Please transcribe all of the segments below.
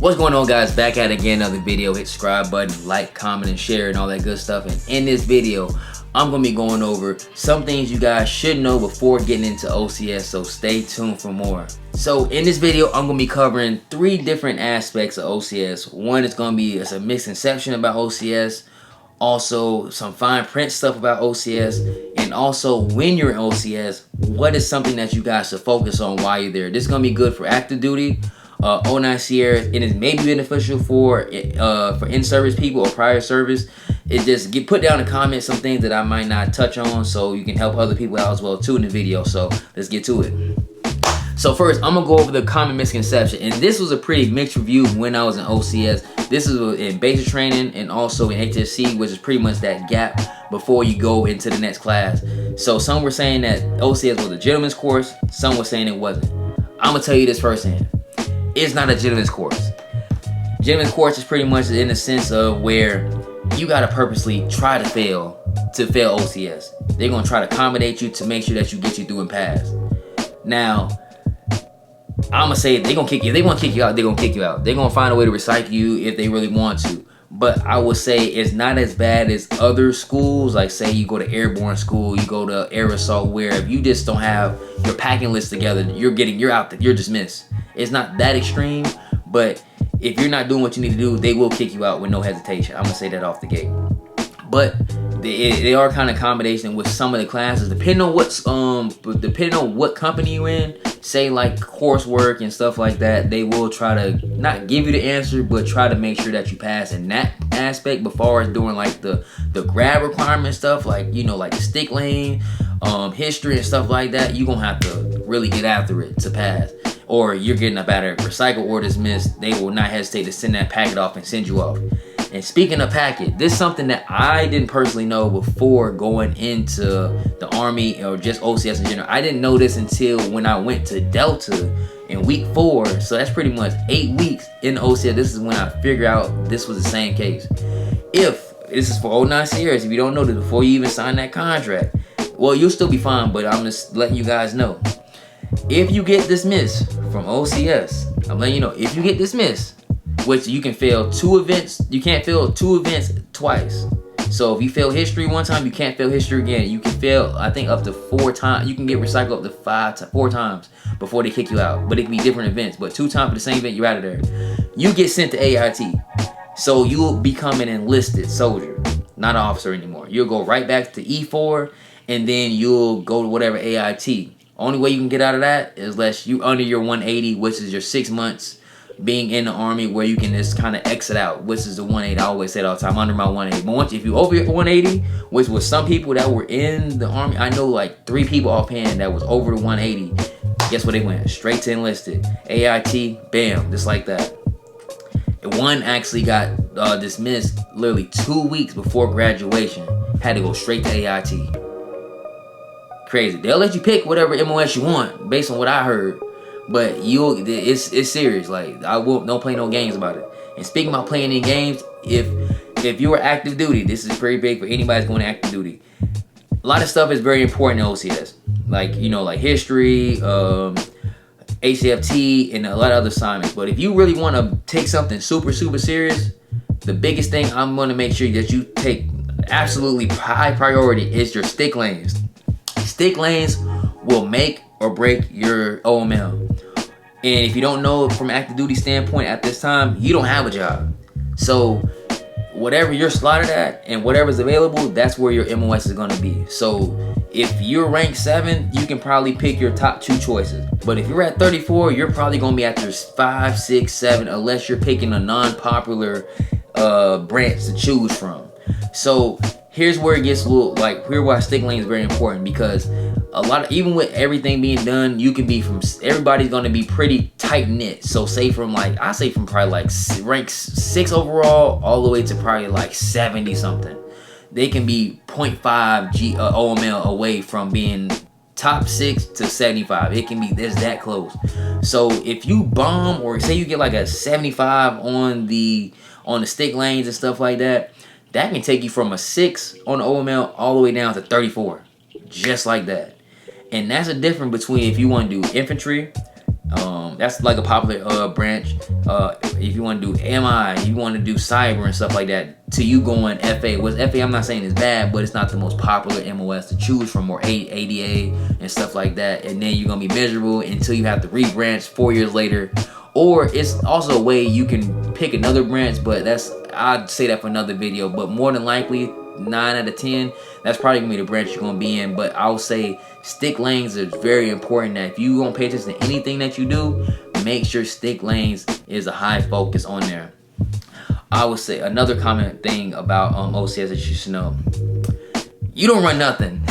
What's going on, guys? Back at it again, another video. Hit subscribe button, like, comment, and share, and all that good stuff. And in this video, I'm gonna be going over some things you guys should know before getting into OCS, so stay tuned for more. So in this video, I'm gonna be covering 3 different aspects of OCS. One is gonna be a misconception about OCS, also some fine print stuff about OCS, and also when you're in OCS, what is something that you guys should focus on while you're there. This is gonna be good for active duty, 09 Sierra. It is maybe beneficial for in-service people or prior service. It just put down in the comments some things that I might not touch on, so you can help other people out as well too in the video. So let's get to it. So first, I'm gonna go over the common misconception, and this was a pretty mixed review when I was in OCS. This is in basic training and also in HSC, which is pretty much that gap before you go into the next class. So some were saying that OCS was a gentleman's course, some were saying it wasn't. I'm gonna tell you this firsthand. It's not a gentleman's course. Gentleman's course is pretty much in the sense of where you gotta purposely try to fail OCS. They're gonna try to accommodate you to make sure that you get you through and pass. Now, I'm gonna say they're gonna kick you. If they want to kick you out, they're gonna kick you out. They're gonna find a way to recycle you if they really want to. But I would say it's not as bad as other schools. Like say you go to airborne school, you go to air assault, where if you just don't have your packing list together, you're out, you're dismissed. It's not that extreme, but if you're not doing what you need to do, they will kick you out with no hesitation. I'm gonna say that off the gate. But they are kind of accommodation with some of the classes, depending on what company you're in. Say like coursework and stuff like that, they will try to not give you the answer, but try to make sure that you pass in that aspect. Before it's doing like the grab requirement stuff, like like the stick lane, history and stuff like that, you're gonna have to really get after it to pass. Or you're getting up out of recycle or dismissed, they will not hesitate to send that packet off and send you off. And speaking of packet, this is something that I didn't personally know before going into the Army or just OCS in general. I didn't know this until when I went to Delta in week 4. So that's pretty much 8 weeks in OCS. This is when I figured out this was the same case. If this is for 09 Sierras, if you don't know this before you even sign that contract, well, you'll still be fine, but I'm just letting you guys know. If you get dismissed from OCS, I'm letting you know, if you get dismissed, which you can fail 2 events, you can't fail 2 events twice. So if you fail history one time, you can't fail history again. You can fail, I think, up to 4 times. You can get recycled up to 4 times before they kick you out. But it can be different events. But 2 times for the same event, you're out of there. You get sent to AIT. So you'll become an enlisted soldier, not an officer anymore. You'll go right back to E4, and then you'll go to whatever AIT. Only way you can get out of that is unless you under your 180, which is your 6 months being in the Army, where you can just kind of exit out, which is the 180. I always say it all the time, under my 180. But if you over your 180, which was some people that were in the Army, I know like 3 people offhand that was over the 180. Guess where they went? Straight to enlisted. AIT, bam, just like that. And one actually got dismissed literally 2 weeks before graduation. Had to go straight to AIT. Crazy. They'll let you pick whatever MOS you want based on what I heard. But it's serious. Like, I won't play no games about it. And speaking about playing in games, if you are active duty, this is pretty big for anybody that's going to active duty. A lot of stuff is very important in OCS, like like history, HCFT, and a lot of other assignments. But if you really want to take something super serious, the biggest thing I'm going to make sure that you take absolutely high priority is your stick lanes. Stick lanes will make or break your OML. And if you don't know from active duty standpoint at this time, you don't have a job. So whatever you're slotted at and whatever's available, that's where your MOS is gonna be. So if you're ranked 7, you can probably pick your top 2 choices. But if you're at 34, you're probably gonna be at your 5, 6, 7, unless you're picking a non-popular branch to choose from. So here's where it gets a little, like, here's why stick lane is very important, because even with everything being done, you can be everybody's going to be pretty tight knit. So say from probably like rank 6 overall all the way to probably like 70 something. They can be 0.5 OML away from being top 6 to 75. It can be that close. So if you bomb, or say you get like a 75 on the stick lanes and stuff like that, that can take you from a 6 on the OML all the way down to 34. Just like that. And that's the difference between if you want to do infantry, That's like a popular branch. If you want to do MI, you want to do cyber and stuff like that, to you going FA. With FA, I'm not saying it's bad, but it's not the most popular MOS to choose from, or ADA and stuff like that. And then you're gonna be miserable until you have to rebranch 4 years later. Or it's also a way you can pick another branch, but I'd say that for another video. But more than likely, 9 out of 10, that's probably gonna be the branch you're gonna be in. But I would say stick lanes is very important. That if you gonna pay attention to anything that you do, make sure stick lanes is a high focus on there. I would say another common thing about OCS that you should know: you don't run nothing.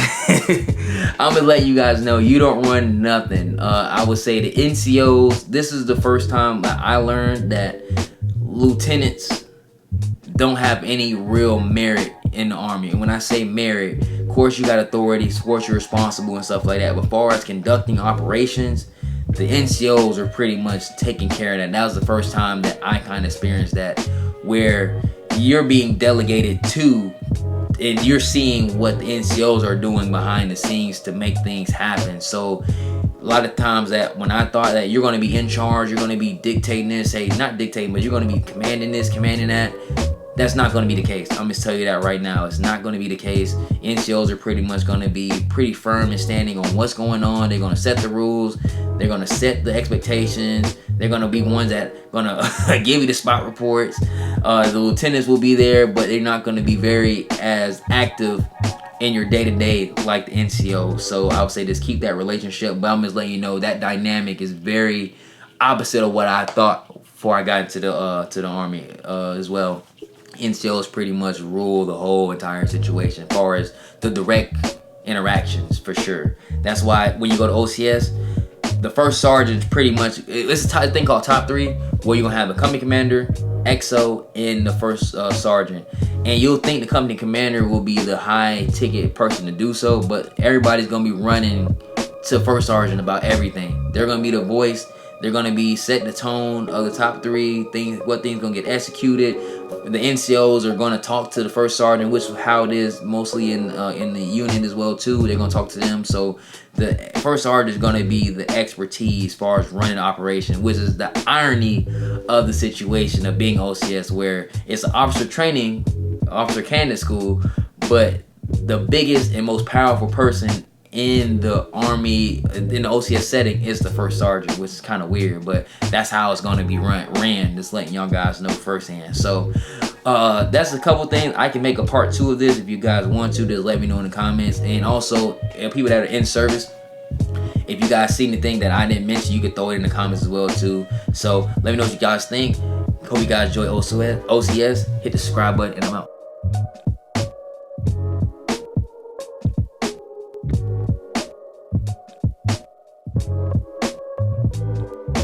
I'm gonna let you guys know you don't run nothing. I would say the NCOs, this is the first time that I learned that lieutenants don't have any real merit in the Army. And when I say merit, of course you got authority, of course you're responsible and stuff like that, but as far as conducting operations, the NCOs are pretty much taking care of that. That was the first time that I kind of experienced that, where you're being delegated to, and you're seeing what the NCOs are doing behind the scenes to make things happen. So a lot of times that when I thought that you're going to be in charge, you're going to be dictating this, hey, not dictating, but you're going to be commanding this, commanding that, that's not going to be the case. I'm just telling you that right now. It's not going to be the case. NCOs are pretty much going to be pretty firm and standing on what's going on. They're going to set the rules. They're going to set the expectations. They're going to be ones that going to give you the spot reports. The lieutenants will be there, but they're not going to be very as active in your day-to-day like the NCO. So I would say just keep that relationship. But I'm just letting you know that dynamic is very opposite of what I thought before I got into the Army as well. NCOs pretty much rule the whole entire situation as far as the direct interactions, for sure. That's why when you go to OCS, the first sergeant's pretty much, it's a thing called top 3, where you're gonna have a company commander, XO, and the first sergeant. And you'll think the company commander will be the high ticket person to do so, but everybody's gonna be running to first sergeant about everything. They're gonna be the voice. They're gonna be setting the tone of the top 3 things, what things gonna get executed. The NCOs are gonna talk to the first sergeant, which is how it is mostly in the unit as well too. They're gonna talk to them. So the first sergeant is gonna be the expertise as far as running the operation, which is the irony of the situation of being OCS, where it's an officer training, officer candidate school, but the biggest and most powerful person in the Army, in the OCS setting, is the first sergeant, which is kind of weird, but that's how it's going to be ran, just letting y'all guys know firsthand. So that's a couple things. I can make a part 2 of this if you guys want to. Just let me know in the comments. And also, people that are in service, if you guys see anything that I didn't mention, you can throw it in the comments as well too. So let me know what you guys think. Hope you guys enjoy OCS. Hit the subscribe button, and I'm out.